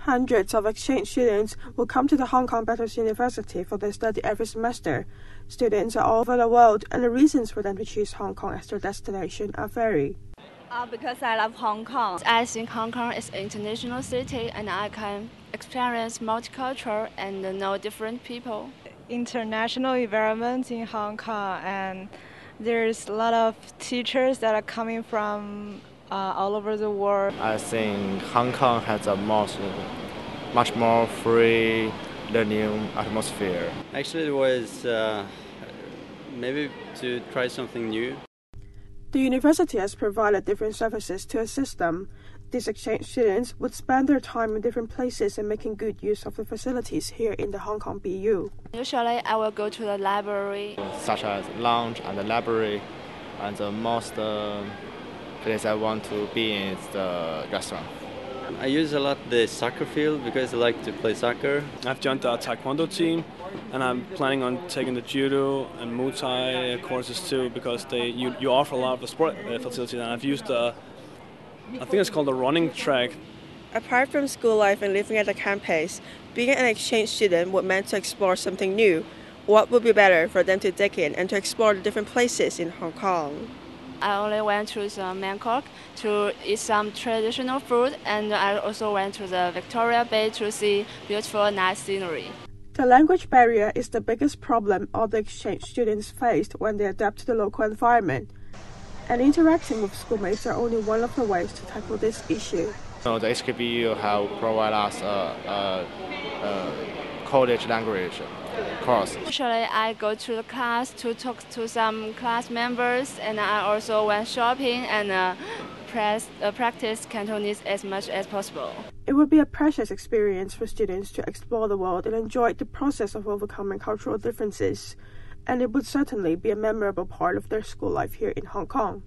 Hundreds of exchange students will come to the Hong Kong Bathurst University for their study every semester. Students are all over the world, and the reasons for them to choose Hong Kong as their destination are varied. Because I love Hong Kong. I think Hong Kong is an international city and I can experience multicultural and know different people. International environment in Hong Kong, and there's a lot of teachers that are coming from all over the world. I think Hong Kong has a much more free learning atmosphere. Actually, it was maybe to try something new. The university has provided different services to assist them. These exchange students would spend their time in different places and making good use of the facilities here in the Hong Kong BU. Usually I will go to the library, such as lounge and the library, and the most place I want to be in is the restaurant. I use a lot the soccer field because I like to play soccer. I've joined the Taekwondo team, and I'm planning on taking the Judo and Muay Thai courses too, because you offer a lot of the sport facilities, and I've used I think it's called the running track. Apart from school life and living at the campus, being an exchange student would meant to explore something new. What would be better for them to dig in and to explore the different places in Hong Kong? I only went to the Bangkok to eat some traditional food, and I also went to the Victoria Bay to see beautiful night scenery. The language barrier is the biggest problem all the exchange students faced when they adapt to the local environment. And interacting with schoolmates are only one of the ways to tackle this issue. So the HKBU have provided us a college language course. Usually I go to the class to talk to some class members, and I also went shopping and practice Cantonese as much as possible. It would be a precious experience for students to explore the world and enjoy the process of overcoming cultural differences. And it would certainly be a memorable part of their school life here in Hong Kong.